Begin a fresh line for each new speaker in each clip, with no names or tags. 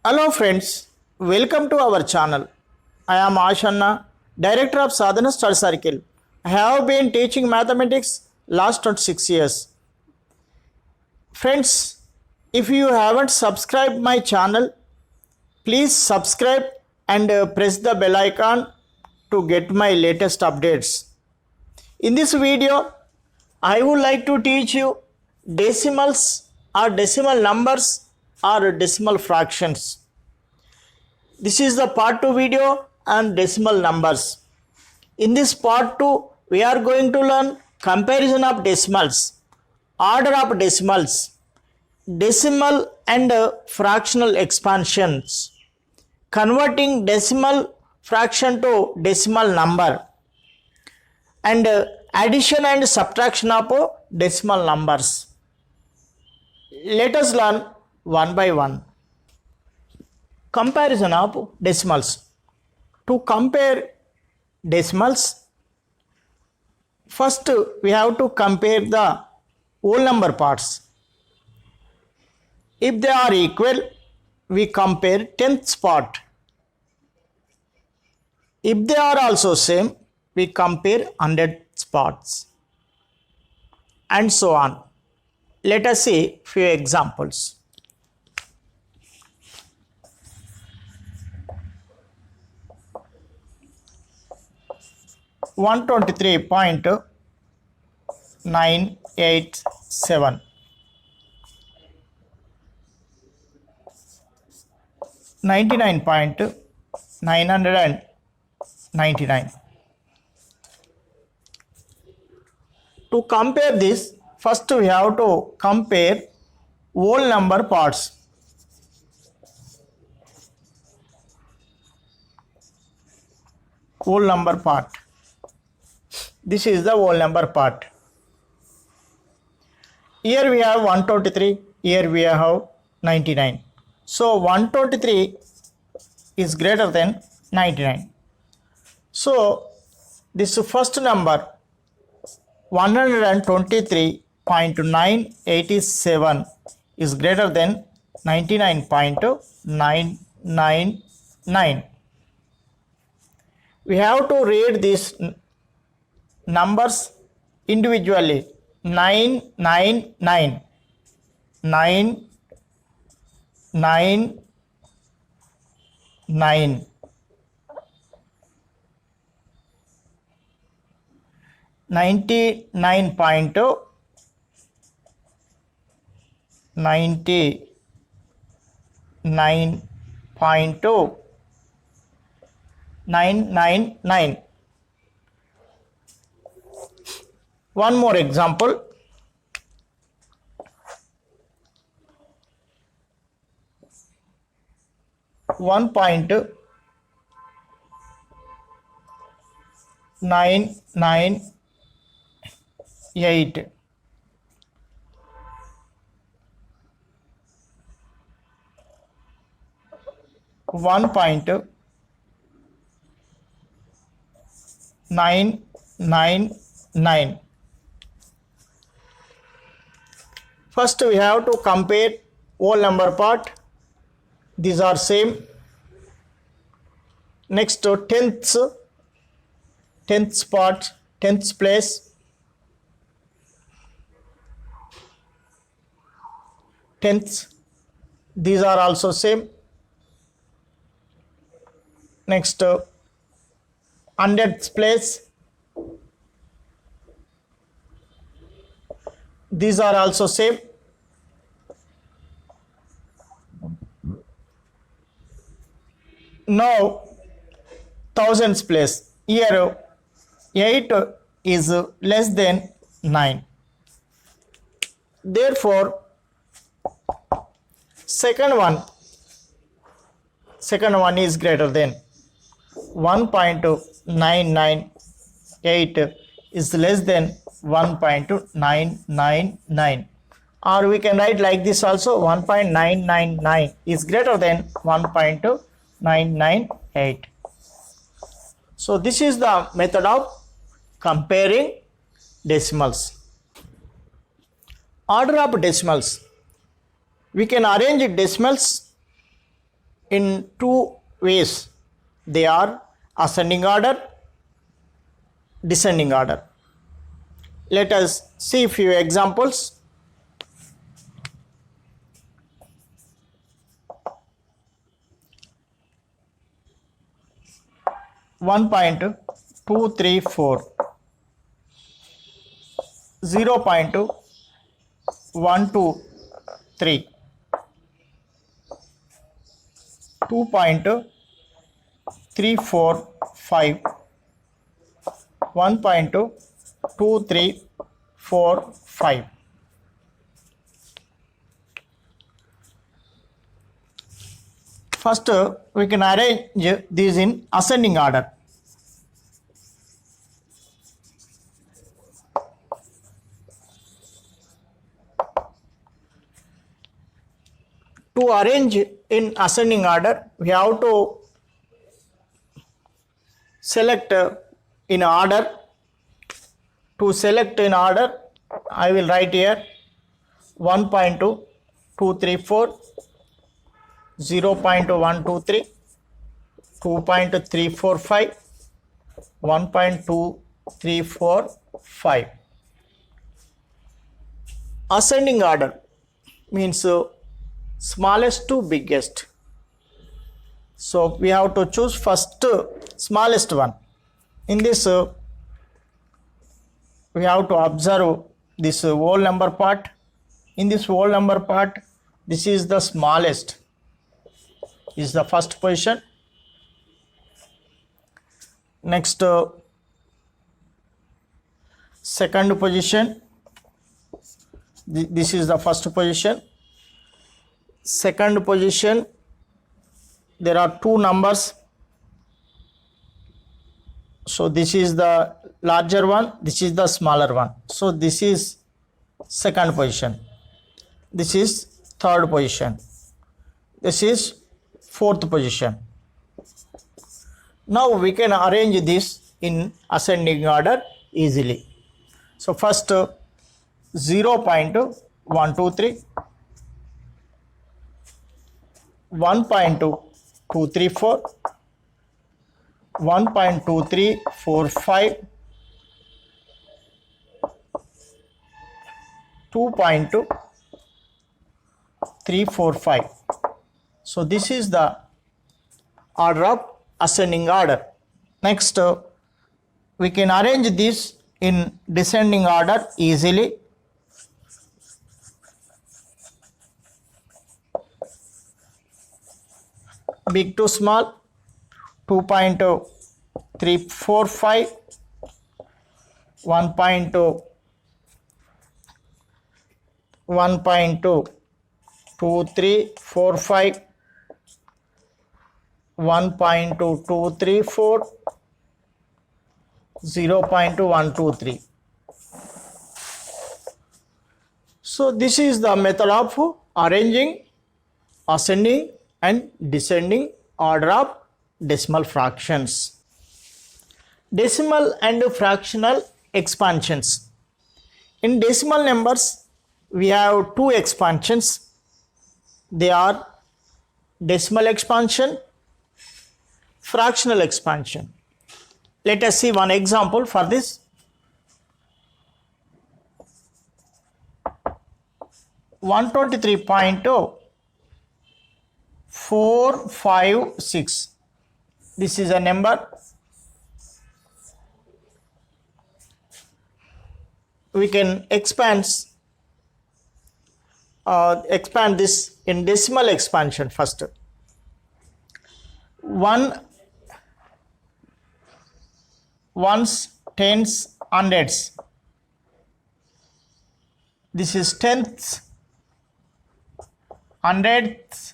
Hello friends, welcome to our channel. I am Ashanna, Director of Sadhana Study Circle. I have been teaching mathematics last 26 years. Friends, if you haven't subscribed my channel, please subscribe and press the bell icon to get my latest updates. In this video, I would like to teach you decimals or decimal numbers or decimal fractions. This is the part 2 video on decimal numbers. In this part 2, we are going to learn comparison of decimals, order of decimals, decimal and fractional expansions, converting decimal fraction to decimal number, and addition and subtraction of decimal numbers. Let us learn one by one. Comparison of decimals. To compare decimals, first we have to compare the whole number parts. If they are equal, we compare tenths part. If they are also same, we compare hundredths parts, and so on. Let us see few examples. One 123.987, 99.999. To compare this, first we have to compare whole number parts. Whole number part. This is the whole number part. Here we have 123, here we have 99. So 123 is greater than 99. So this first number 123.987 is greater than 99.999. We have to read these numbers individually. 999, 999, 99.999. One more example. One point 998, one point 999. First we have to compare whole number part. These are same. Next to tenths part, tenths place, tenths, these are also same. Next hundredths place, these are also same. Now thousands place. Here 8 is less than 9. Therefore second one is greater than 1.998 is less than 1.999. Or we can write like this also, 1.999 is greater than 1.998. So this is the method of comparing decimals. Order of decimals. We can arrange decimals in two ways. They are ascending order, descending order. Let us see a few examples. One point 234, 0.123, 2.345, 1.2345. First, we can arrange these in ascending order. To arrange in ascending order, we have to select in order. To select in order, I will write here 1.234, 0.123, 2.345, 1.2345. Ascending order means smallest to biggest. So we have to choose first smallest one. In this, we have to observe this whole number part. In this whole number part, this is the smallest, is the first position. Next, second position, this is the first position. Second position, there are two numbers. So this is the larger one, this is the smaller one. So this is second position. This is third position. This is fourth position. Now we can arrange this in ascending order easily. So first 0.123, 1.234, 1.2345, 2.345. So this is the order of ascending order. Next, we can arrange this in descending order easily. Big to small, 2.345, 1.2345, 1.234, 0.123. So this is the method of arranging ascending and descending order of decimal fractions. Decimal and fractional expansions. In decimal numbers, we have two expansions. They are decimal expansion, fractional expansion. Let us see one example for this. 123.456. This is a number. We can expand this in decimal expansion first. 1 ones, tens, hundreds. This is tenths, hundredths,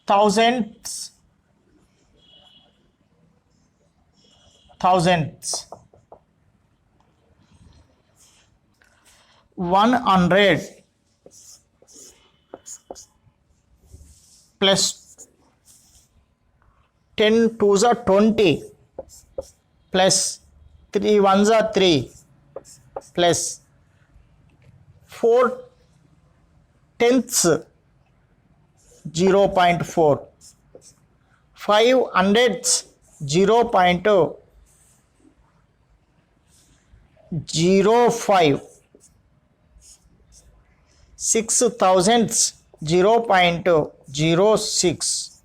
thousandths, thousandths. 100 plus 10 twos are 20 plus 3 ones are 3 plus 4 tenths 0.4, 5 hundredths 0.05, 6 thousandths 0.06.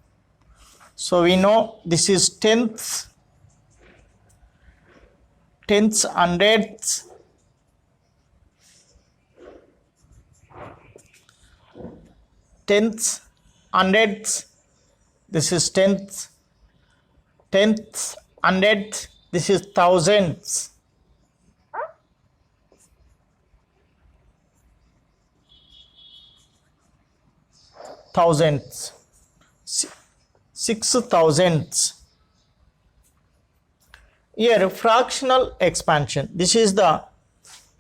So we know this is tenths, hundredths, tenths, hundredths, this is tenths, hundredths, this is thousandths. Thousandths, 6 thousandths. Here fractional expansion, this is the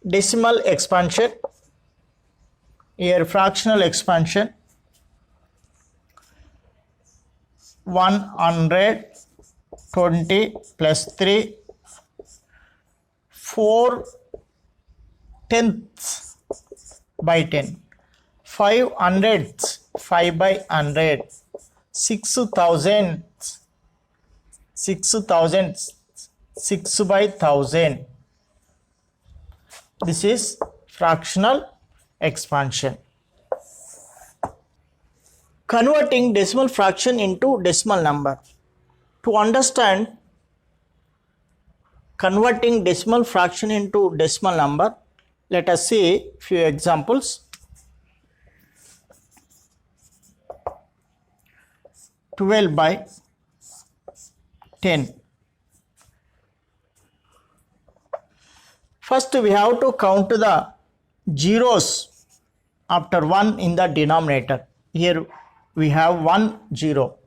decimal expansion. Here fractional expansion, 120 plus 3, 4 tenths by 10, 5 hundredths, 5 by 100, 6 thousandths, 6 by 1000. This is fractional expansion. Converting decimal fraction into decimal number. To understand converting decimal fraction into decimal number, let us see few examples. 12 by 10. First we have to count the zeros after 1 in the denominator. Here we have 1 0.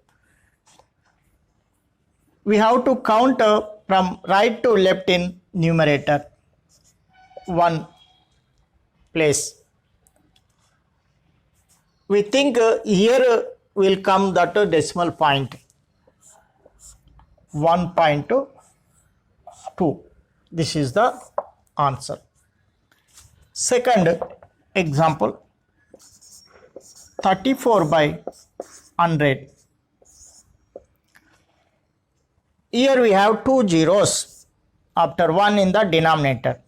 We have to count from right to left in numerator, 1 place. We think here will come that decimal point, 1.2. This is the answer. Second example, 34 by 100. Here we have 2 zeros after 1 in the denominator.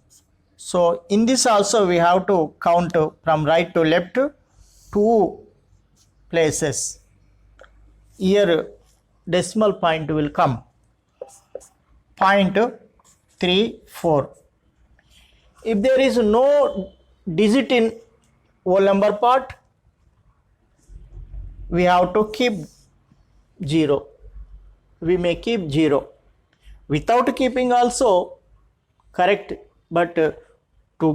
So in this also we have to count from right to left 2 places. Here decimal point will come 0.34. If there is no digit in whole number part, we have to keep 0. We may keep 0. Without keeping also correct, but to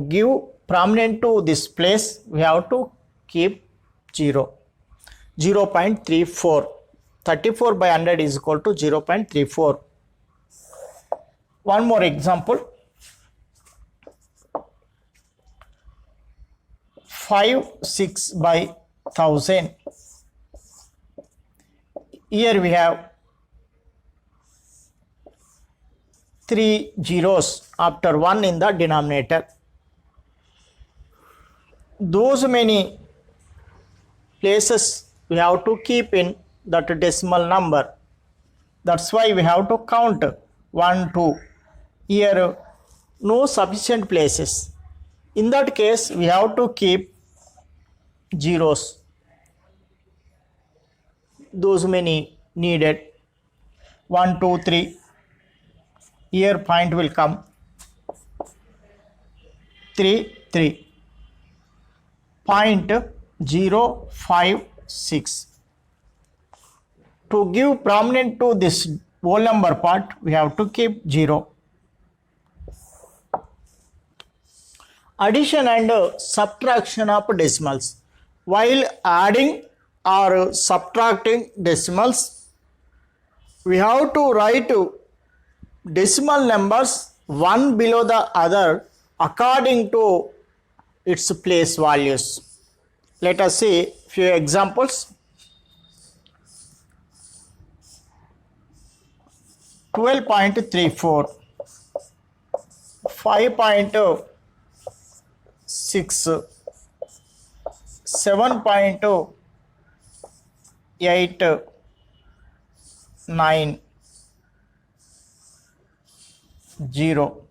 give prominent to this place, we have to keep 0. 0.34. 34 by 100 is equal to 0.34. One more example. 5 6 by 1000. Here we have 3 zeros after 1 in the denominator. Those many places we have to keep in that decimal number. That's why we have to count 1 2. Here no sufficient places. In that case we have to keep zeros. Those many needed. 1 2 3. Here point will come 3 3. 0.056. To give prominent to this whole number part, we have to keep 0. Addition and subtraction of decimals. While adding or subtracting decimals, we have to write decimal numbers one below the other according to its place values. Let us see few examples. 12.34, 5.6, 7.2, 8 9 0.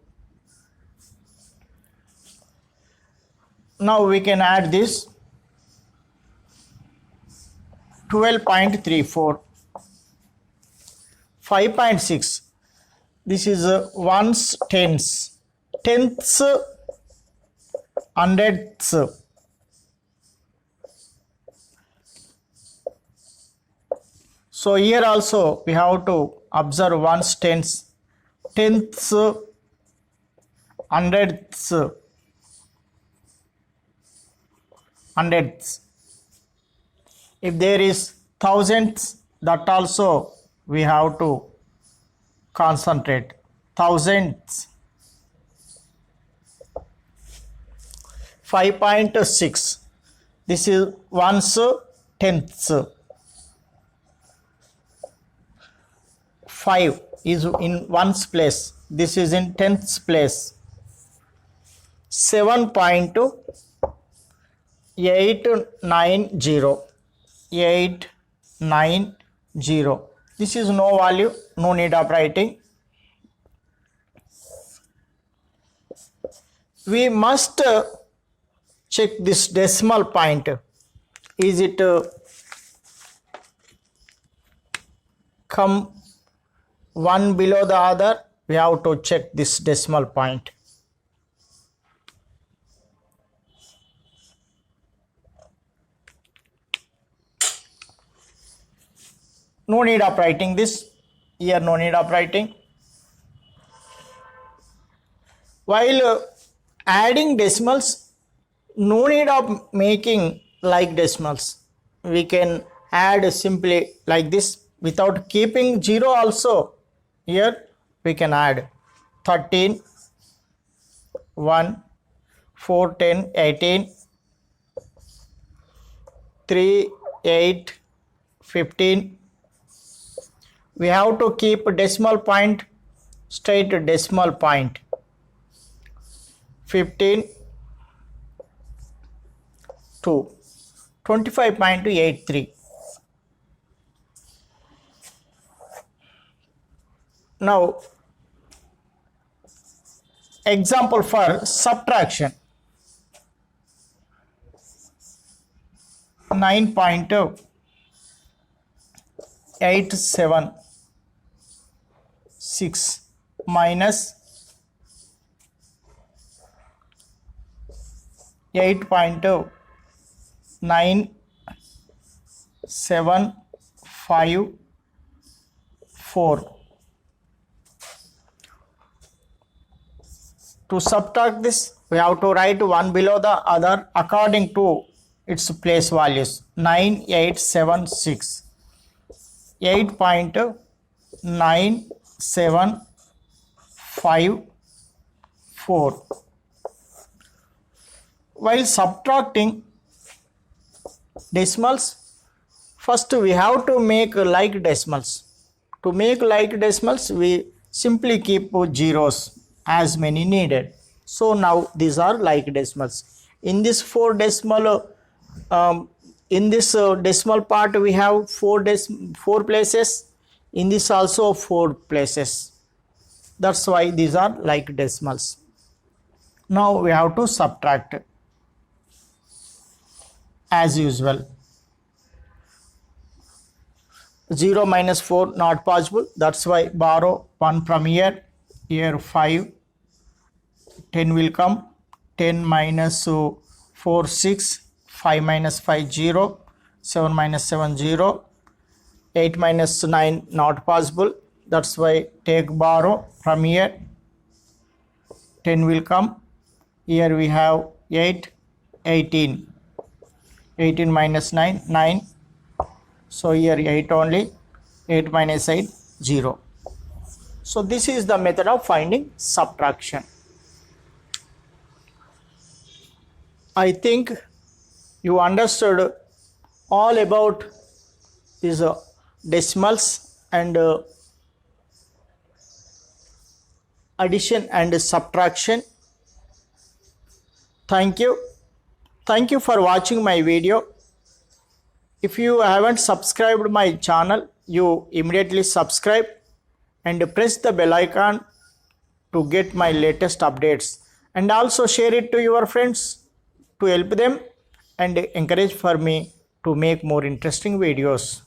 Now we can add this 12.34, 5.6. This is ones, tens, tenths, hundredths. So here also we have to observe ones, tens, tenths, hundredths, hundredths. If there is thousandths, that also we have to concentrate. Thousandths. 5.6. This is ones, tenths. 5 is in ones place. This is in tenths place. 7.890. 890. This is no value, no need of writing. We must check this decimal point. Is it come one below the other? We have to check this decimal point. No need of writing this. Here no need of writing. While adding decimals, no need of making like decimals. We can add simply like this without keeping 0 also. Here we can add 13, 1, 4, 10, 18, 3, 8, 15. We have to keep decimal point, straight decimal point. 15 to 25.83. Now, example for subtraction. 9.876 minus 8.9754. To subtract this, we have to write one below the other according to its place values. 9876, 8.9754. While subtracting decimals, first we have to make like decimals. To make like decimals, we simply keep zeros as many needed. So now these are like decimals. In this decimal part we have four places. In this also 4 places. That's why these are like decimals. Now we have to subtract as usual. 0 minus 4 not possible. That's why borrow 1 from here. Here 5. 10 will come. 10 minus 4 6. 5 minus 5 0. 7 minus 7 0. 8 minus 9 not possible. That's why take borrow from here. 10 will come. Here we have 8. 18. 18 minus 9 9. So here 8 only. 8 minus 8 0. So this is the method of finding subtraction. I think you understood all about these decimals and addition and subtraction. Thank you. Thank you for watching my video. If you haven't subscribed my channel, you immediately subscribe and press the bell icon to get my latest updates, and also share it to your friends to help them and encourage for me to make more interesting videos.